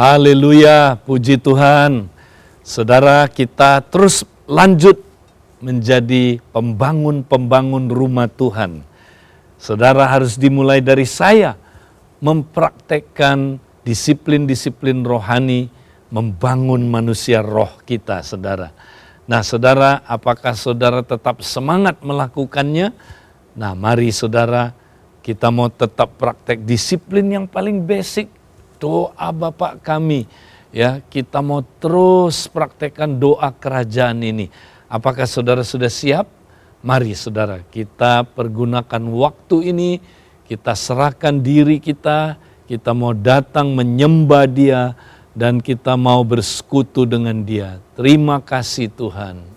Haleluya, puji Tuhan. Saudara, kita terus lanjut menjadi pembangun-pembangun rumah Tuhan. Saudara, harus dimulai dari saya mempraktekkan disiplin-disiplin rohani, membangun manusia roh kita, saudara. Nah, saudara, apakah saudara tetap semangat melakukannya? Nah, mari saudara, kita mau tetap praktek disiplin yang paling basic, doa Bapa kami. Ya, kita mau terus praktekkan doa kerajaan ini. Apakah saudara sudah siap? Mari saudara, kita pergunakan waktu ini, kita serahkan diri kita mau datang menyembah Dia, dan kita mau bersekutu dengan Dia. Terima kasih Tuhan.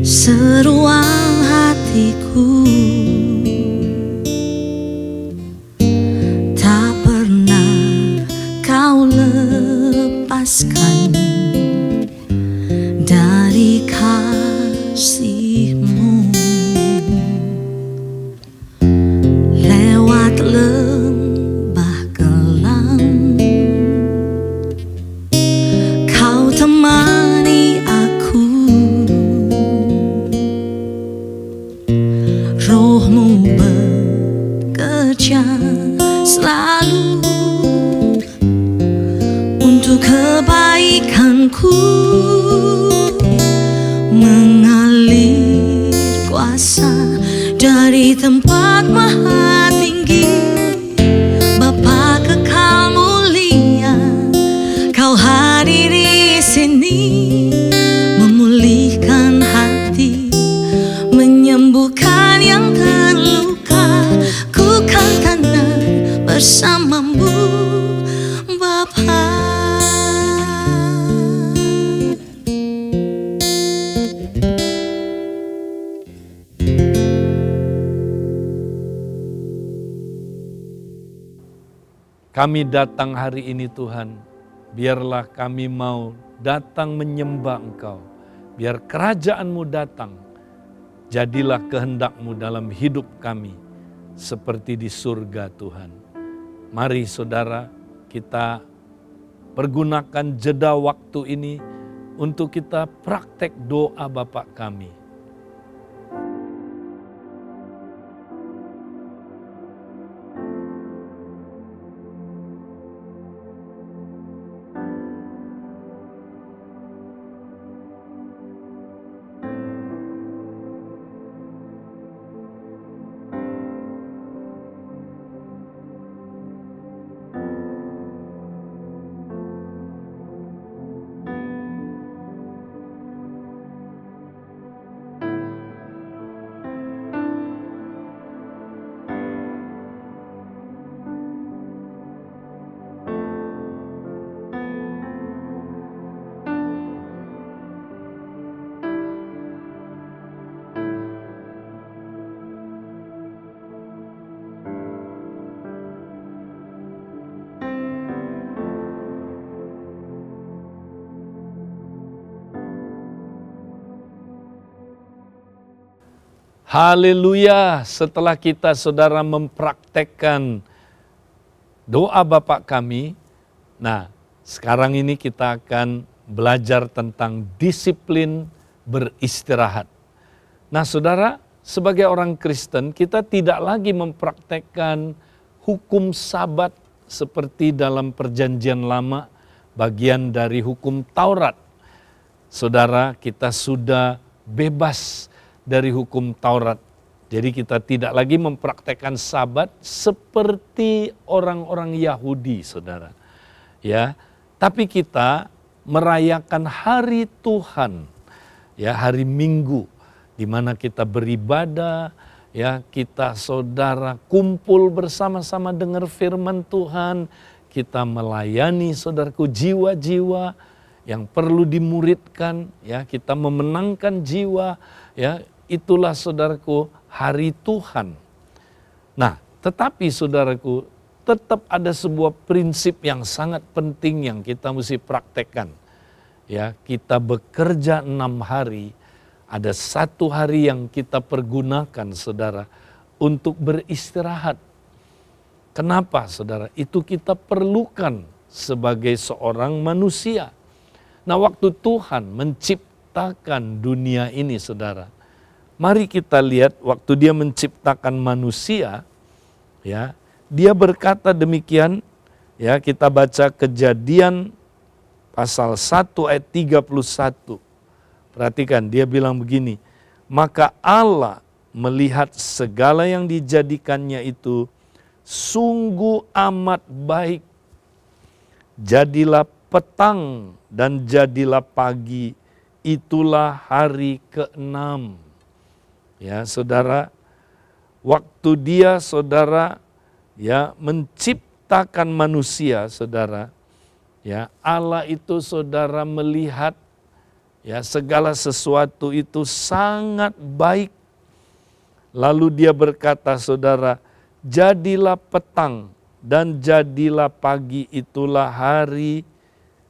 Seruang hatiku, tak pernah kau lepaskan dari kasih-Mu. Lewat lembah kelam, kau temani aku. Roh-Mu bekerja selalu untuk kebaikanku, mengalir kuasa dari tempat maha tinggi. Bapa kekal mulia, kau hadir di sini, memulihkan hati, menyembuhkan yang terluka. Ku kan tenang bersama-Mu, Bapa. Kami datang hari ini Tuhan, biarlah kami mau datang menyembah Engkau. Biar kerajaan-Mu datang. Jadilah kehendak-Mu dalam hidup kami, seperti di surga Tuhan. Mari saudara, kita pergunakan jeda waktu ini untuk kita praktek doa Bapa kami. Haleluya, setelah kita saudara mempraktekkan doa Bapa kami, nah sekarang ini kita akan belajar tentang disiplin beristirahat. Nah saudara, sebagai orang Kristen kita tidak lagi mempraktekkan hukum Sabat seperti dalam perjanjian lama, bagian dari hukum Taurat. Saudara, kita sudah bebas dari hukum Taurat. Jadi kita tidak lagi mempraktekkan Sabat seperti orang-orang Yahudi, saudara. Ya, tapi kita merayakan hari Tuhan, ya hari Minggu, di mana kita beribadah, ya kita saudara kumpul bersama-sama dengar firman Tuhan, kita melayani saudaraku jiwa-jiwa yang perlu dimuridkan, ya kita memenangkan jiwa, ya. Itulah saudaraku hari Tuhan. Nah, tetapi saudaraku, tetap ada sebuah prinsip yang sangat penting yang kita mesti praktekkan. Ya, kita bekerja 6 hari, ada 1 hari yang kita pergunakan, saudara, untuk beristirahat. Kenapa, saudara? Itu kita perlukan sebagai seorang manusia. Nah, waktu Tuhan menciptakan dunia ini, saudara, mari kita lihat waktu Dia menciptakan manusia, ya, Dia berkata demikian, ya, kita baca Kejadian pasal 1 ayat 31. Perhatikan, Dia bilang begini, maka Allah melihat segala yang dijadikannya itu sungguh amat baik. Jadilah petang dan jadilah pagi, itulah hari ke-6. Ya, saudara, waktu Dia, saudara, ya, menciptakan manusia, saudara, ya, Allah itu, saudara, melihat, ya, segala sesuatu itu sangat baik. Lalu Dia berkata, saudara, jadilah petang dan jadilah pagi, itulah hari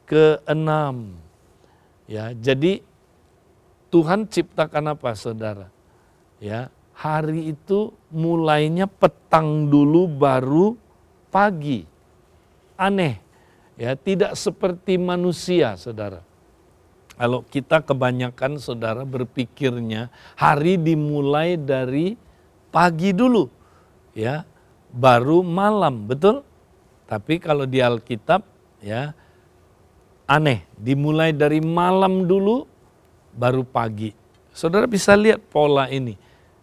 ke-6. Ya, jadi Tuhan ciptakan apa, saudara? Ya, hari itu mulainya petang dulu baru pagi. Aneh, ya, tidak seperti manusia, saudara. Kalau kita kebanyakan, saudara, berpikirnya hari dimulai dari pagi dulu, ya, baru malam, betul? Tapi kalau di Alkitab, ya, aneh, dimulai dari malam dulu baru pagi. Saudara bisa lihat pola ini,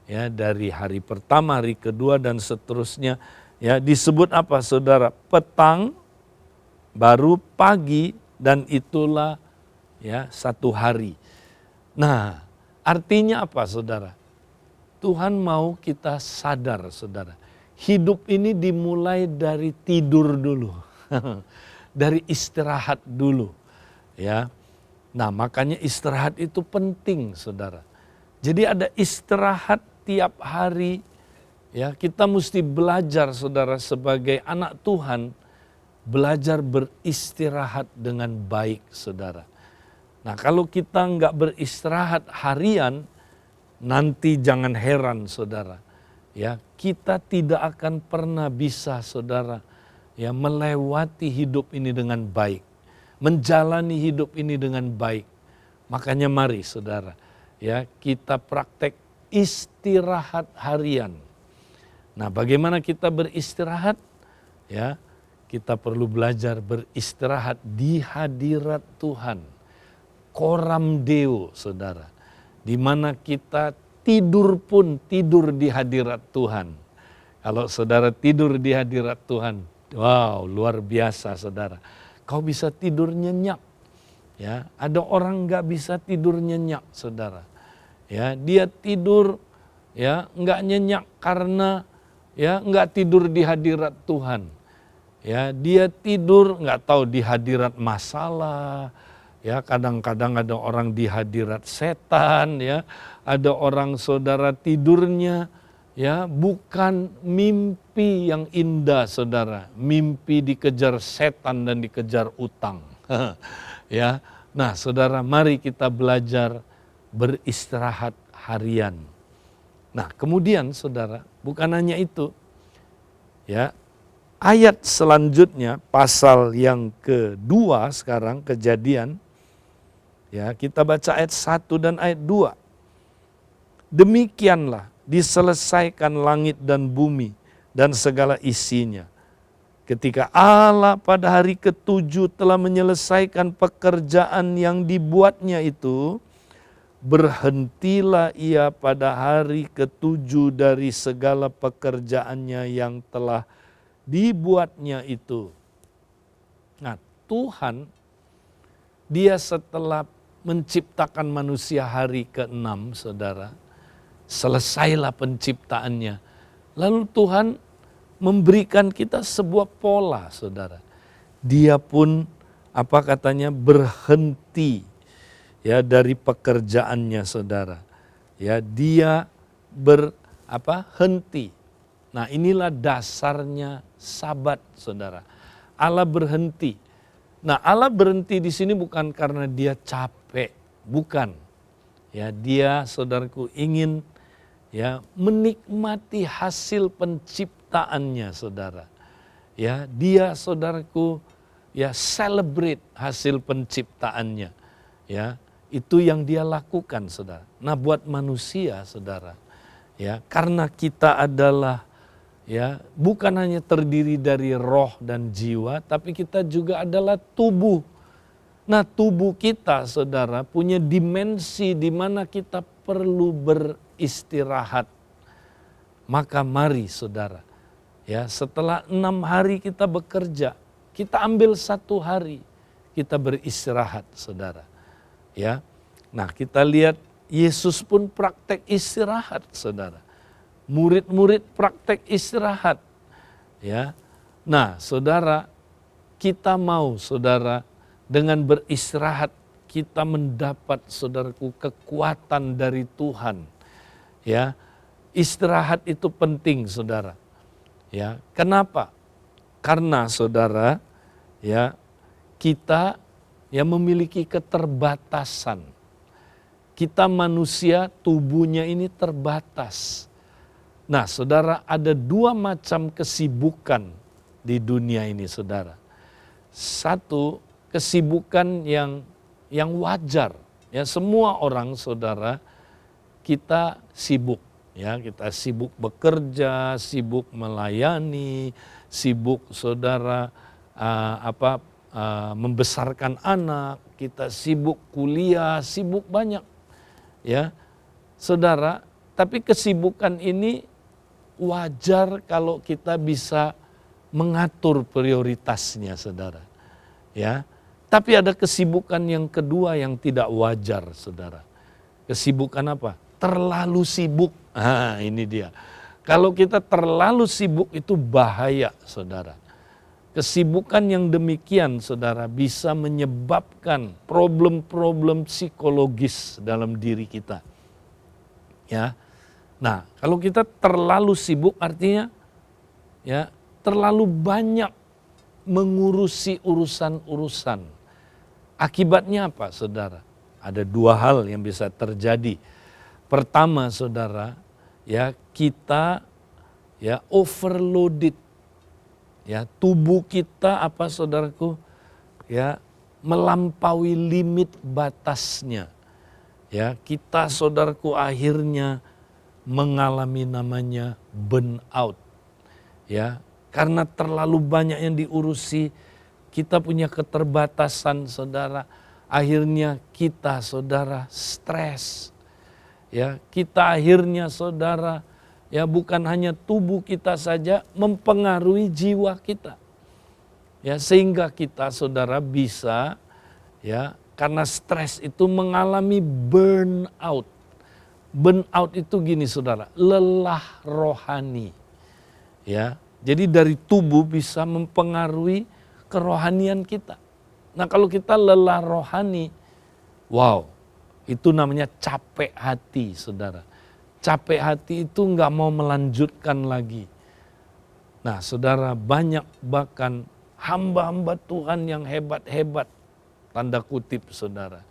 ya, dari hari pertama, hari kedua dan seterusnya, ya, disebut apa, saudara? Petang, baru pagi, dan itulah, ya, 1 hari. Nah, artinya apa, saudara? Tuhan mau kita sadar, saudara. Hidup ini dimulai dari tidur dulu. Dari istirahat dulu. Ya. Nah, makanya istirahat itu penting, saudara. Jadi ada istirahat tiap hari. Ya, kita mesti belajar, saudara, sebagai anak Tuhan, belajar beristirahat dengan baik, saudara. Nah, kalau kita enggak beristirahat harian, nanti jangan heran, saudara. Ya, kita tidak akan pernah bisa, saudara, ya, melewati hidup ini dengan baik. Menjalani hidup ini dengan baik. Makanya mari, saudara, ya, kita praktek istirahat harian. Nah, bagaimana kita beristirahat? Ya, kita perlu belajar beristirahat di hadirat Tuhan. Coram Deo, saudara. Di mana kita tidur pun tidur di hadirat Tuhan. Kalau saudara tidur di hadirat Tuhan, wow, luar biasa, saudara. Kau bisa tidur nyenyak. Ya, ada orang nggak bisa tidur nyenyak, saudara. Ya, dia tidur, ya, nggak nyenyak karena, ya, nggak tidur di hadirat Tuhan. Ya, dia tidur nggak tahu di hadirat masalah. Ya, kadang-kadang ada orang di hadirat setan, ya. Ada orang, saudara, tidurnya, ya, bukan mimpi yang indah, saudara. Mimpi dikejar setan dan dikejar utang. Ya. Nah, saudara, mari kita belajar beristirahat harian. Nah, kemudian, saudara, bukan hanya itu. Ya. Ayat selanjutnya, pasal yang kedua sekarang, Kejadian. Ya, kita baca ayat 1 dan ayat 2. Demikianlah diselesaikan langit dan bumi dan segala isinya. Ketika Allah pada hari ke-7 telah menyelesaikan pekerjaan yang dibuatnya itu, berhentilah Ia pada hari ke-7 dari segala pekerjaannya yang telah dibuatnya itu. Nah, Tuhan, Dia setelah menciptakan manusia hari ke-6, saudara, selesailah penciptaannya. Lalu Tuhan memberikan kita sebuah pola, saudara. Dia pun, apa katanya, berhenti, ya, dari pekerjaannya, saudara. Ya, dia henti. Nah, inilah dasarnya Sabat, saudara. Allah berhenti. Nah, Allah berhenti di sini bukan karena dia capek, bukan. Ya, dia, saudaraku, ingin ya menikmati hasil penciptaannya, saudara. Ya, dia, saudaraku, ya celebrate hasil penciptaannya. Ya, itu yang dia lakukan, saudara. Nah, buat manusia, saudara, ya, karena kita adalah ya bukan hanya terdiri dari roh dan jiwa, tapi kita juga adalah tubuh. Nah, tubuh kita, saudara, punya dimensi di mana kita perlu beristirahat. Maka mari, saudara, ya setelah 6 hari kita bekerja, kita ambil 1 hari kita beristirahat, saudara. Ya, nah kita lihat Yesus pun praktek istirahat, saudara. Murid-murid praktek istirahat. Ya. Nah, saudara, kita mau, saudara, dengan beristirahat kita mendapat, saudaraku, kekuatan dari Tuhan. Ya. Istirahat itu penting, saudara. Ya. Kenapa? Karena, saudara, ya, kita ya memiliki keterbatasan. Kita manusia, tubuhnya ini terbatas. Nah, saudara, ada 2 macam kesibukan di dunia ini, saudara. Satu, kesibukan yang wajar. Ya, semua orang, saudara, kita sibuk. Ya, kita sibuk bekerja, sibuk melayani, sibuk, saudara, membesarkan anak, kita sibuk kuliah, sibuk banyak. Ya, saudara, tapi kesibukan ini wajar kalau kita bisa mengatur prioritasnya, saudara. Ya, tapi ada kesibukan yang kedua yang tidak wajar, saudara. Kesibukan apa? Terlalu sibuk. Ah, ini dia. Kalau kita terlalu sibuk itu bahaya, saudara. Kesibukan yang demikian, saudara, bisa menyebabkan problem-problem psikologis dalam diri kita. Ya. Nah, kalau kita terlalu sibuk artinya ya terlalu banyak mengurusi urusan-urusan. Akibatnya apa, saudara? Ada 2 hal yang bisa terjadi. Pertama, saudara, ya kita ya overloaded. Ya, tubuh kita apa, saudaraku? Ya, melampaui limit batasnya. Ya, kita, saudaraku, akhirnya mengalami namanya burnout. Ya, karena terlalu banyak yang diurusi, kita punya keterbatasan, saudara. Akhirnya kita, saudara, stres. Ya, kita akhirnya, saudara, ya bukan hanya tubuh kita saja, mempengaruhi jiwa kita. Ya, sehingga kita, saudara, bisa ya karena stres itu mengalami burnout. Burnout itu gini, saudara, lelah rohani. Ya, jadi dari tubuh bisa mempengaruhi kerohanian kita. Nah, kalau kita lelah rohani, wow, itu namanya capek hati, saudara. Capek hati itu nggak mau melanjutkan lagi. Nah, saudara, banyak bahkan hamba-hamba Tuhan yang hebat-hebat, tanda kutip, saudara.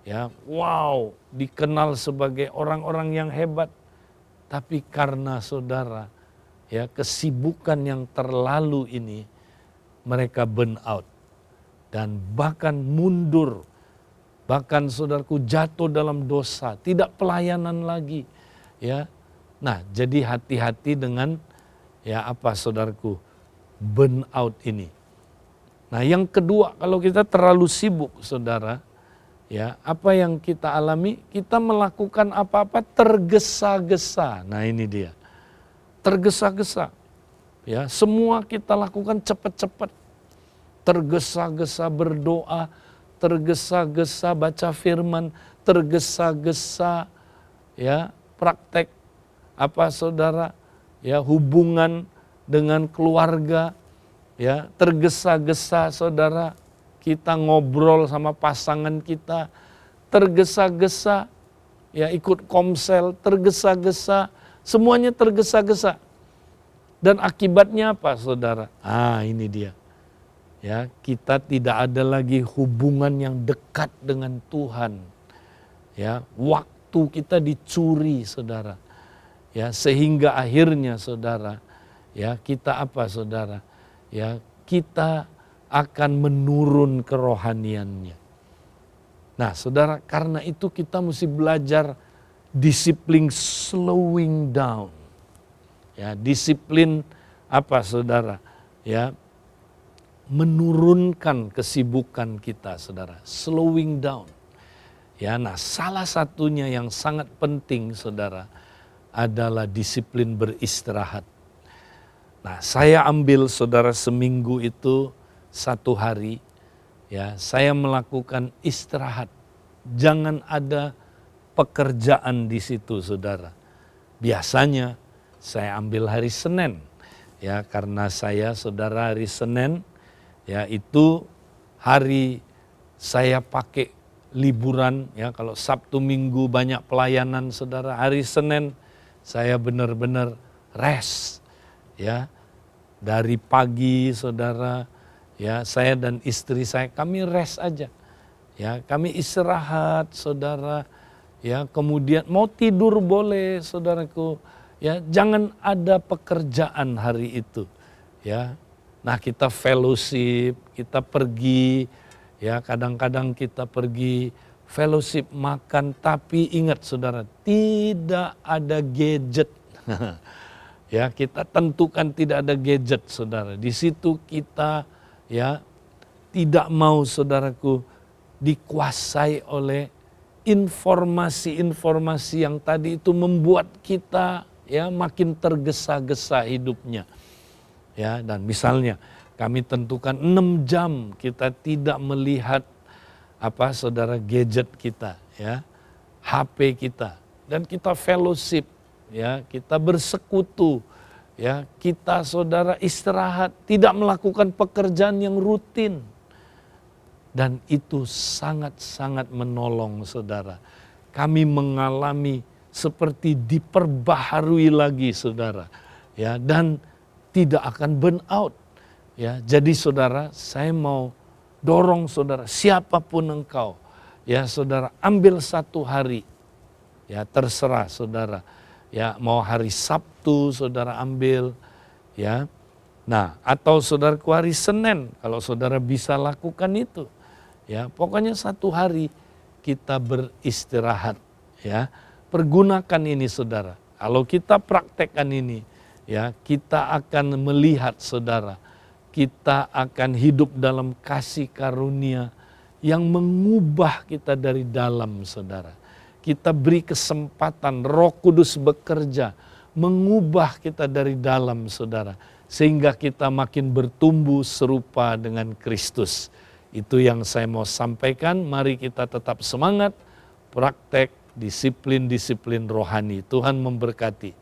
Ya, wow, dikenal sebagai orang-orang yang hebat. Tapi karena, saudara, ya kesibukan yang terlalu ini, mereka burn out. Dan bahkan mundur. Bahkan, saudaraku, jatuh dalam dosa, tidak pelayanan lagi. Ya, nah, jadi hati-hati dengan ya apa, saudaraku, burn out ini. Nah, yang kedua, kalau kita terlalu sibuk, saudara, ya apa yang kita alami? Kita melakukan apa-apa tergesa-gesa. Nah, ini dia, tergesa-gesa. Ya, semua kita lakukan cepat-cepat, tergesa-gesa berdoa, tergesa-gesa baca firman, tergesa-gesa ya praktek apa, saudara, ya hubungan dengan keluarga, ya tergesa-gesa, saudara, kita ngobrol sama pasangan kita, tergesa-gesa, ya ikut komsel, tergesa-gesa, semuanya tergesa-gesa. Dan akibatnya apa, saudara? Ini dia. Ya, kita tidak ada lagi hubungan yang dekat dengan Tuhan. Ya, waktu kita dicuri, saudara. Ya, sehingga akhirnya, saudara, ya, kita apa, saudara? Ya, kita akan menurun kerohaniannya. Nah, saudara, karena itu kita mesti belajar disiplin slowing down. Ya, disiplin apa, saudara? Ya, menurunkan kesibukan kita, saudara. Slowing down. Ya, nah, salah satunya yang sangat penting, saudara, adalah disiplin beristirahat. Nah, saya ambil, saudara, seminggu itu 1 hari, ya, saya melakukan istirahat. Jangan ada pekerjaan di situ, saudara. Biasanya saya ambil hari Senin, ya, karena saya, saudara, hari Senin, ya, itu hari saya pakai liburan, ya. Kalau Sabtu Minggu banyak pelayanan, saudara. Hari Senin saya benar-benar rest, ya. Dari pagi, saudara, ya, saya dan istri saya, kami rest aja. Ya, kami istirahat, saudara. Ya, kemudian mau tidur boleh, saudaraku. Ya, jangan ada pekerjaan hari itu. Ya. Nah, kita fellowship, kita pergi, ya, kadang-kadang kita pergi fellowship makan, tapi ingat, saudara, tidak ada gadget. Ya, kita tentukan tidak ada gadget, saudara. Di situ kita, ya, tidak mau, saudaraku, dikuasai oleh informasi-informasi yang tadi itu membuat kita, ya, makin tergesa-gesa hidupnya. Ya, dan misalnya kami tentukan 6 jam kita tidak melihat apa, saudara, gadget kita, ya, HP kita, dan kita fellowship, ya, kita bersekutu, ya, kita, saudara, istirahat, tidak melakukan pekerjaan yang rutin. Dan itu sangat-sangat menolong, saudara. Kami mengalami seperti diperbaharui lagi, saudara. Ya, dan tidak akan burn out. Ya, jadi, saudara, saya mau dorong, saudara, siapapun engkau, ya, saudara, ambil 1 hari. Ya, terserah, saudara. Ya, mau hari Sabtu, saudara, ambil, ya. Nah, atau, saudaraku, hari Senin, kalau saudara bisa lakukan itu. Ya, pokoknya 1 hari kita beristirahat, ya. Pergunakan ini, saudara. Kalau kita praktekkan ini, ya, kita akan melihat, saudara, kita akan hidup dalam kasih karunia yang mengubah kita dari dalam, saudara. Kita beri kesempatan Roh Kudus bekerja, mengubah kita dari dalam, saudara. Sehingga kita makin bertumbuh serupa dengan Kristus. Itu yang saya mau sampaikan. Mari kita tetap semangat, praktek disiplin-disiplin rohani. Tuhan memberkati.